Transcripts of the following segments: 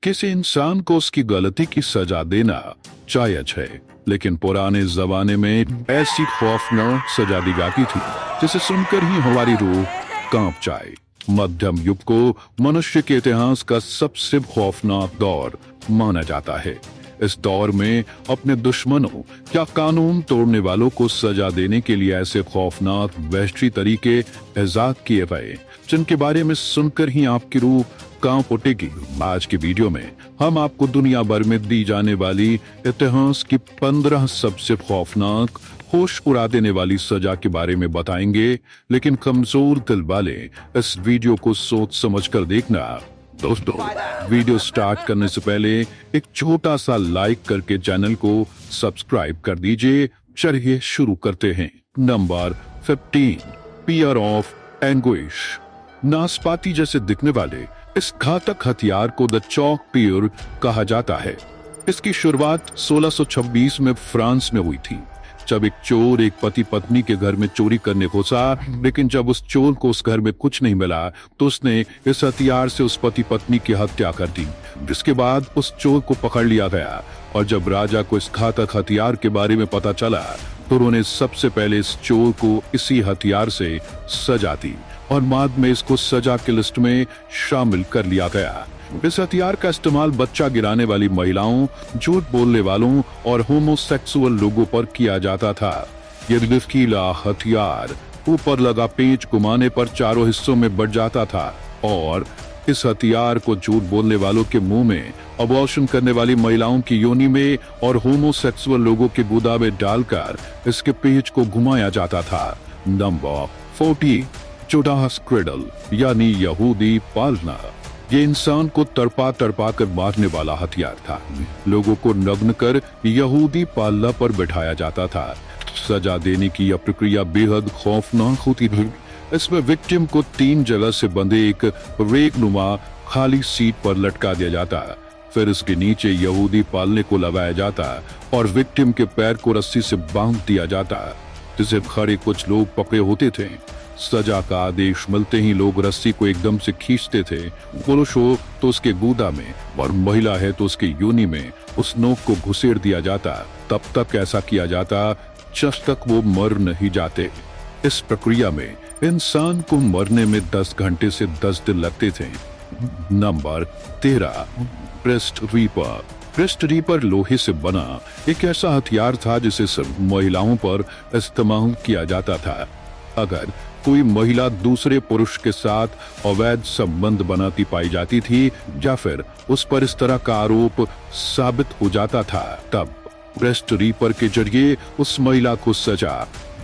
किसी इंसान को उसकी गलती की सजा देना जायज है, लेकिन पुराने जमाने में ऐसी खौफनाक सजा दी जाती थी जिसे सुनकर ही हमारी रूह कांप जाए। मध्यम युग को मनुष्य के इतिहास का सबसे खौफनाक दौर माना जाता है। इस दौर में अपने दुश्मनों या कानून तोड़ने वालों को सजा देने के लिए ऐसे खौफनाक वहशी तरीके इजाद किए गए जिनके बारे में सुनकर ही आपकी रूह कांप उठेगी। आज की वीडियो में हम आपको दुनिया भर में दी जाने वाली इतिहास की 15 सबसे खौफनाक, होश उड़ा देने वाली सजा के बारे में बताएंगे, लेकिन कमजोर दिल वाले इस वीडियो को सोच समझ कर देखना। दोस्तों, वीडियो स्टार्ट करने से पहले एक छोटा सा लाइक करके चैनल को सब्सक्राइब कर दीजिए। चलिए शुरू करते हैं। Number 15, pear of anguish. नाशपाती जैसे दिखने वाले इस घातक हथियार को द चॉक पियर कहा जाता है। इसकी शुरुआत 1626 में फ्रांस में हुई थी, जब एक चोर एक पति पत्नी के घर में चोरी करने घुसा। लेकिन जब उस चोर को उस घर में कुछ नहीं मिला तो उसने इस हथियार से उस पति पत्नी की हत्या कर दी, जिसके बाद उस चोर को पकड़ लिया गया। और जब राजा को इस घातक हथियार के बारे में पता चला तो उन्होंने सबसे पहले इस चोर को इसी हथियार से सजा दी और बाद में इसको सजा की लिस्ट में शामिल कर लिया गया। इस हथियार का इस्तेमाल बच्चा गिराने वाली महिलाओं, झूठ बोलने वालों और होमोसेक्सुअल लोगों पर किया जाता था। ये लचकीला हथियार ऊपर लगा पेंच घुमाने पर चारों हिस्सों में बढ़ जाता था और इस हथियार को झूठ बोलने वालों के मुंह में, अबॉर्शन करने वाली महिलाओं की योनि में और होमोसेक्सुअल लोगों के गुदा में डालकर इसके पेंच को घुमाया जाता था। नंबर 40, जुडास क्रेडल यानी यहूदी पालना। ये इंसान को तड़पा तड़पा कर मारने वाला हथियार था। लोगों को नग्न कर यहूदी पालना पर बैठाया जाता था। सजा देने की यह प्रक्रिया बेहद खौफनाक होती थी। इसमें विक्टिम को 3 जगह से बंधे एक रेगनुमा खाली सीट पर लटका दिया जाता, फिर इसके नीचे यहूदी पालने को लगाया जाता और विक्टिम के पैर को रस्सी से बांध दिया जाता, जिसे खड़े कुछ लोग पकड़े होते थे। सजा का आदेश मिलते ही लोग रस्सी को एकदम से खींचते थे। पुरुष हो तो उसके गुदा में और महिला है तो उसके योनि में उस नोक को घुसेड़ दिया जाता। तब तक ऐसा किया जाता जब तक वो मर नहीं जाते। इस प्रक्रिया में इंसान को मरने में 10 घंटे से 10 दिन लगते थे। Number 13, breast reaper. Breast reaper लोहे से बना एक ऐसा हथियार था जिसे सिर्फ महिलाओं पर इस्तेमाल किया जाता था। अगर कोई महिला दूसरे पुरुष के साथ अवैध संबंध बनाती पाई जाती थी या फिर उस पर इस तरह का आरोप साबित हो जाता था, तब ब्रेस्ट रीपर के जरिए उस महिला को सजा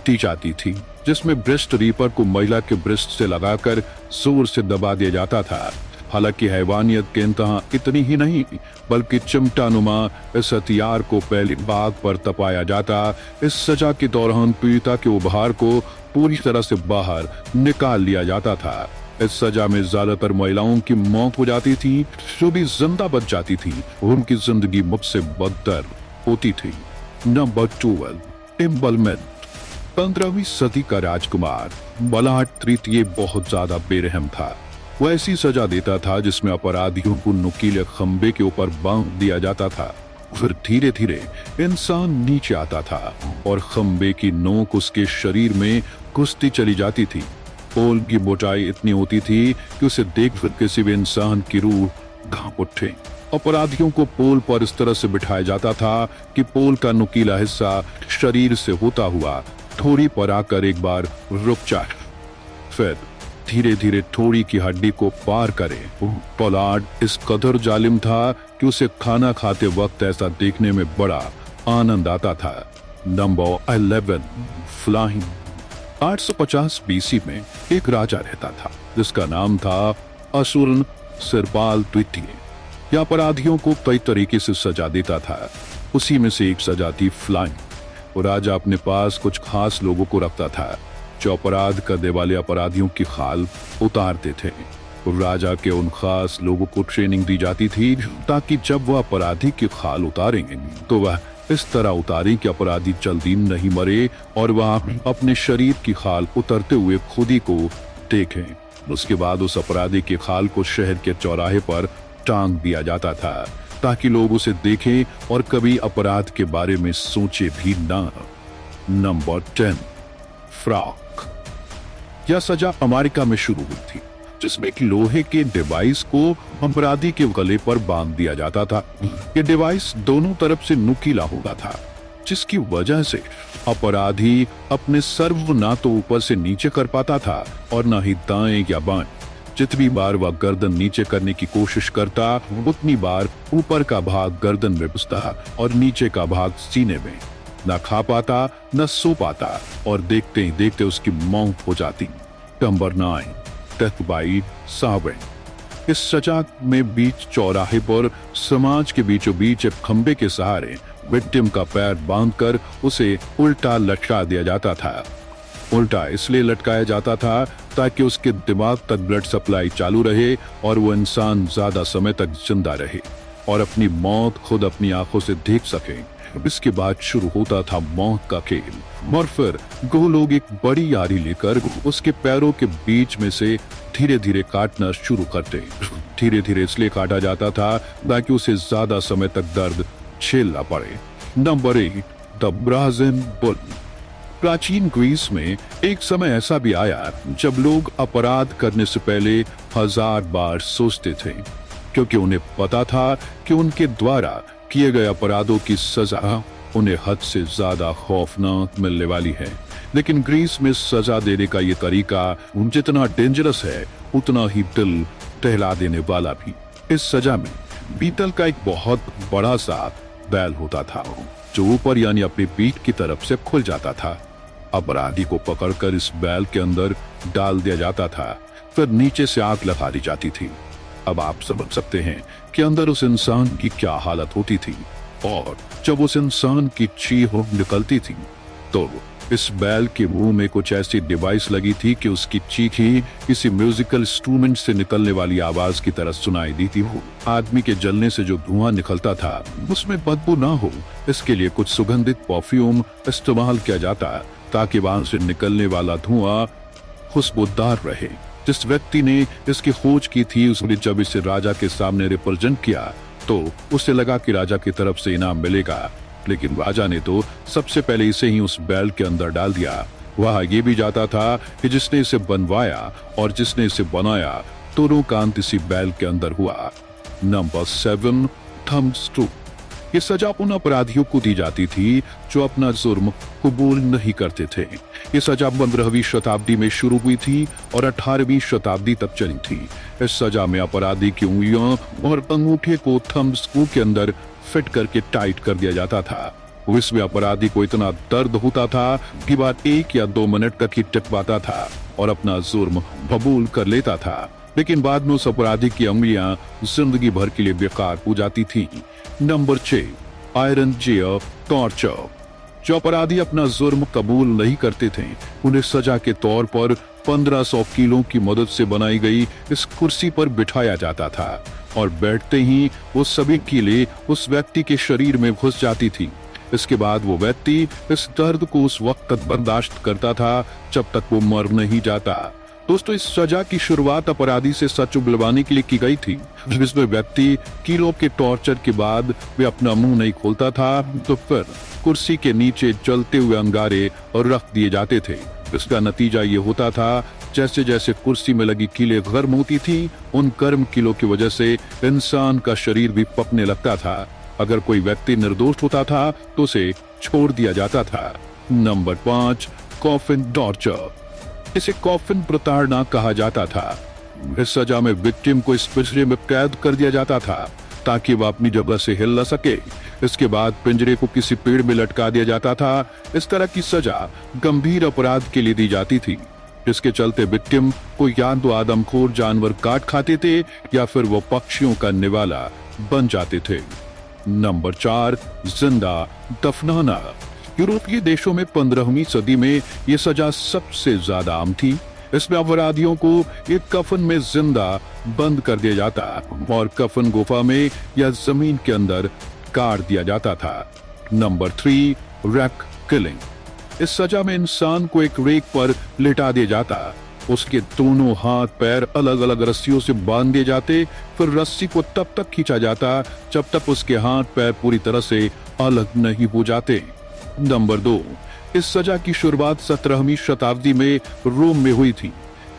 दी जाती थी, जिसमें ब्रेस्ट रीपर को महिला के ब्रेस्ट से लगाकर जोर से दबा दिया जाता था। हालांकि हैवानियत के इंतहा इतनी ही नहीं, बल्कि चिमटानुमा इस हथियार को पहले बाग पर तपाया जाता। इस सजा के दौरान पीड़िता के उभार को पूरी तरह से बाहर निकाल लिया जाता था। इस सजा में ज्यादातर महिलाओं की मौत हो जाती थी। जो भी जिंदा बच जाती थी उनकी जिंदगी मुझसे बदतर होती थी। नंबर 12, इम्बलमेंट। 15वीं सदी का राजकुमार बलाट तृतीय बहुत ज्यादा बेरहम था। वह ऐसी सजा देता था जिसमें अपराधियों को नुकीले खंबे के ऊपर बांध दिया जाता था। फिर धीरे धीरे इंसान नीचे आता था और खंबे की नोक उसके शरीर में घुसती चली जाती थी। पोल की मोटाई इतनी होती थी कि उसे देख किसी भी इंसान की रूह कांप उठे। अपराधियों को पोल पर इस तरह से बिठाया जाता था कि पोल का नुकीला हिस्सा शरीर से होता हुआ ठोड़ी पर आकर एक बार रुक जाए, फिर धीरे धीरे ठोड़ी की हड्डी को पार करे। पोलार्ड इस कदर जालिम था कि उसे खाना खाते वक्त ऐसा देखने में बड़ा आनंद आता था। Number 11, flying. 850 बीसी में एक राजा रहता था जिसका नाम था असुरन सिरपाल द्वितीय। यह अपराधियों को कई तरीके से सजा देता था। उसी में से एक सजा थी फ्लाइंग। वो राजा अपने पास कुछ खास लोगों को रखता था जो अपराध करने वाले अपराधियों की खाल उतारते थे। राजा के उन खास लोगों को ट्रेनिंग दी जाती थी ताकि जब वह अपराधी की खाल उतारेंगे तो वह इस तरह उतारे कि अपराधी जल्दी नहीं मरे और वह अपने शरीर की खाल उतरते हुए खुद ही को देखें। उसके बाद उस अपराधी की खाल को शहर के चौराहे पर टांग दिया जाता था ताकि लोग उसे देखें और कभी अपराध के बारे में सोचे भी ना। Number 10, frock. यह सजा अमेरिका में शुरू हुई थी, जिसमें एक लोहे के डिवाइस को अपराधी के गले पर बांध दिया जाता था। यह डिवाइस दोनों तरफ से नुकीला होता था, जिसकी वजह से अपराधी अपने सर्व ना तो ऊपर से नीचे कर पाता था और ना ही दाएं या बाएं। जितनी बार वह गर्दन नीचे करने की कोशिश करता, उतनी बार ऊपर का भाग गर्दन में घुसता और नीचे का भाग सीने में। न खा पाता, न सो पाता और देखते ही देखते उसकी मौत हो जाती। Number 9, death by sawing. इस सजा में बीच चौराहे पर समाज के बीचों बीच एक खंबे के सहारे विक्टिम का पैर बांधकर उसे उल्टा लटका दिया जाता था। उल्टा इसलिए लटकाया जाता था ताकि उसके दिमाग तक ब्लड सप्लाई चालू रहे और वो इंसान ज्यादा समय तक जिंदा रहे और अपनी मौत खुद अपनी आंखों से देख सके। इसके बाद शुरू होता था मौत का खेल और फिर वो लोग एक बड़ी आरी लेकर उसके पैरों के बीच में से धीरे धीरे काटना शुरू करते। धीरे धीरे इसलिए काटा जाता था ताकि उसे ज्यादा समय तक दर्द झेलना पड़े। Number 8, the brazen bull. प्राचीन ग्रीस में एक समय ऐसा भी आया जब लोग अपराध करने से पहले 1000 बार सोचते थे, क्योंकि उन्हें पता था कि उनके द्वारा किए गए अपराधों की सजा उन्हें हद से ज्यादा खौफनाक मिलने वाली है। लेकिन ग्रीस में सजा देने का ये तरीका जितना डेंजरस है, उतना ही दिल दहला देने वाला भी। इस सजा में पीतल का एक बहुत बड़ा सा बैल होता था जो ऊपर यानी अपनी पीठ की तरफ से खुल जाता था। अपराधी को पकड़कर इस बैल के अंदर डाल दिया जाता था, फिर नीचे से आग लगा दी जाती थी। अब आप समझ सकते हैं कि अंदर उस इंसान की क्या हालत होती थी। और जब उस इंसान की चीख निकलती थी तो इस बैल के मुंह में कुछ ऐसी डिवाइस लगी थी कि उसकी चीख ही किसी म्यूजिकल इंस्ट्रूमेंट से निकलने वाली आवाज की तरह सुनाई दी थी। आदमी के जलने से जो धुआं निकलता था उसमें बदबू ना हो, इसके लिए कुछ सुगंधित परफ्यूम इस्तेमाल किया जाता ताकि वहां से निकलने वाला धुआं खुशबूदार रहे। जिस व्यक्ति ने इसकी खोज की थी उसने जब इसे राजा के सामने रिप्रेजेंट किया तो उसे लगा कि राजा की तरफ से इनाम मिलेगा, लेकिन राजा ने तो सबसे पहले इसे ही उस बैल के अंदर डाल दिया। वहां ये भी जाता था कि जिसने इसे बनवाया और जिसने इसे बनाया दोनों का अंत इसी बैल के अंदर हुआ। Number 7, thumb screw. ये सजा उन अपराधियों को दी जाती थी जो अपना जुर्म कबूल नहीं करते थे। ये सजा 15वीं शताब्दी में शुरू हुई थी और 18वीं शताब्दी तक चली थी। इस सजा में अपराधी की उंगलियों और अंगूठे को थंब स्क्रू के अंदर फिट करके टाइट कर दिया जाता था। इसमें अपराधी को इतना दर्द होता था कि बात 1 या 2 मिनट तक ही टिकवाता था और अपना जुर्म कबूल कर लेता था, लेकिन बाद में उस अपराधी की उंगलियां जिंदगी भर के लिए बेकार हो जाती थी। Number 6, iron jail torture. जो अपराधी अपना जुर्म कबूल नहीं करते थे उन्हें सजा के तौर पर 1500 किलो की मदद से बनाई गई इस कुर्सी पर बिठाया जाता था और बैठते ही वो सभी कीलें उस व्यक्ति के शरीर में घुस जाती थी। इसके बाद वो व्यक्ति इस दर्द को उस वक्त तक बर्दाश्त करता था जब तक वो मर नहीं जाता। दोस्तों, इस सजा की शुरुआत अपराधी से सच उगलवाने के लिए की गई थी, जिसमें व्यक्ति किलो के टॉर्चर के बाद वे अपना मुंह नहीं खोलता था तो फिर कुर्सी के नीचे जलते हुए अंगारे और रख दिए जाते थे। इसका नतीजा ये होता था जैसे जैसे कुर्सी में लगी कीलें गर्म होती थी, उन गर्म कीलों की वजह से इंसान का शरीर भी पकने लगता था। अगर कोई व्यक्ति निर्दोष होता था तो उसे छोड़ दिया जाता था। Number 5, coffin torture. इसे कॉफिन प्रताड़ना कहा जाता था। इस सजा में विक्टिम को इस पिंजरे में कैद कर दिया जाता था ताकि वह अपनी जगह से हिल न सके। इसके बाद पिंजरे को किसी पेड़ में लटका दिया जाता था। इस तरह की सजा गंभीर अपराध के लिए दी जाती थी, जिसके चलते विक्टिम को या तो आदमखोर जानवर काट खाते थे या फिर वो पक्षियों का निवाला बन जाते थे। नंबर 4, जिंदा दफनाना। यूरोपीय देशों में 15वीं सदी में यह सजा सबसे ज्यादा आम थी। इसमें अपराधियों को एक कफन में जिंदा बंद कर दिया जाता और कफन गुफा में या जमीन के अंदर काट दिया जाता था। Number 3, rack killing. इस सजा में इंसान को एक रेक पर लिटा दिया जाता उसके दोनों हाथ पैर अलग अलग रस्सियों से बांध दिए जाते। फिर रस्सी को तब तक खींचा जाता जब तक उसके हाथ पैर पूरी तरह से अलग नहीं हो जाते। नंबर 2, इस सजा की शुरुआत 17वीं शताब्दी में रोम में हुई थी।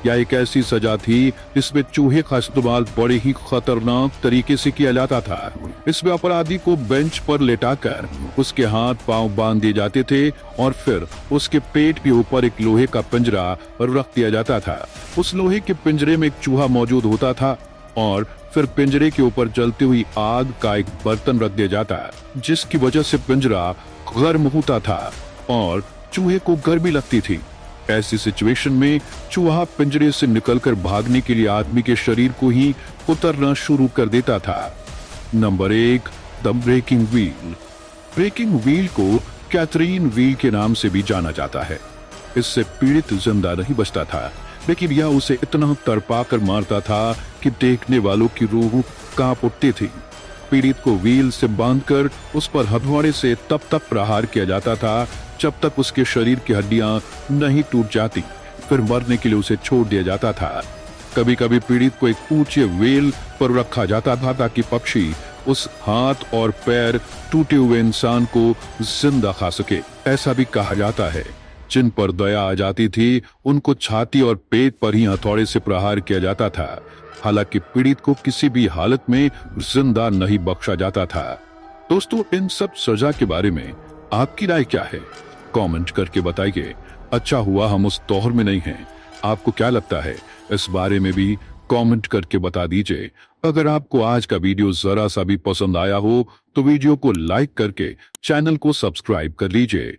यह एक ऐसी सजा थी जिसमें चूहे का इस्तेमाल बड़े ही खतरनाक तरीके से किया जाता था। इसमें अपराधी को बेंच पर लेटाकर उसके हाथ पांव बांध दिए जाते थे और फिर उसके पेट के ऊपर एक लोहे का पिंजरा रख दिया जाता था। उस लोहे के पिंजरे में एक चूहा मौजूद होता था और फिर पिंजरे के ऊपर जलती हुई आग का एक बर्तन रख दिया जाता, जिसकी वजह से पिंजरा गर्म होता था और चूहे को गर्मी लगती थी। ऐसी सिचुएशन में चूहा पिंजरे से निकलकर भागने के लिए आदमी के शरीर को ही उतरना शुरू कर देता था। Number 1, the breaking wheel. Breaking wheel को कैथरीन व्हील के नाम से भी जाना जाता है। इससे पीड़ित जिंदा नहीं बचता था, लेकिन यह उसे इतना तड़पा कर मारता था कि देखने वालों की रूह कांप उठती थी। पीड़ित को व्हील से बांधकर उस पर हथौड़े से तब तक प्रहार किया जाता था जब तक उसके शरीर की हड्डियां नहीं टूट जाती। फिर मरने के लिए उसे छोड़ दिया जाता था। कभी कभी पीड़ित को एक ऊंचे व्हील पर रखा जाता था ताकि पक्षी उस हाथ और पैर टूटे हुए इंसान को जिंदा खा सके। ऐसा भी कहा जाता है जिन पर दया आ जाती थी उनको छाती और पेट पर ही हथौड़े से प्रहार किया जाता था। हालांकि पीड़ित को किसी भी हालत में जिंदा नहीं बख्शा जाता था। दोस्तों, इन सब सजा के बारे में आपकी राय क्या है? कमेंट करके बताइए। अच्छा हुआ हम उस दौर में नहीं हैं। आपको क्या लगता है इस बारे में भी कमेंट करके बता दीजिए। अगर आपको आज का वीडियो जरा सा भी पसंद आया हो तो वीडियो को लाइक करके चैनल को सब्सक्राइब कर लीजिए।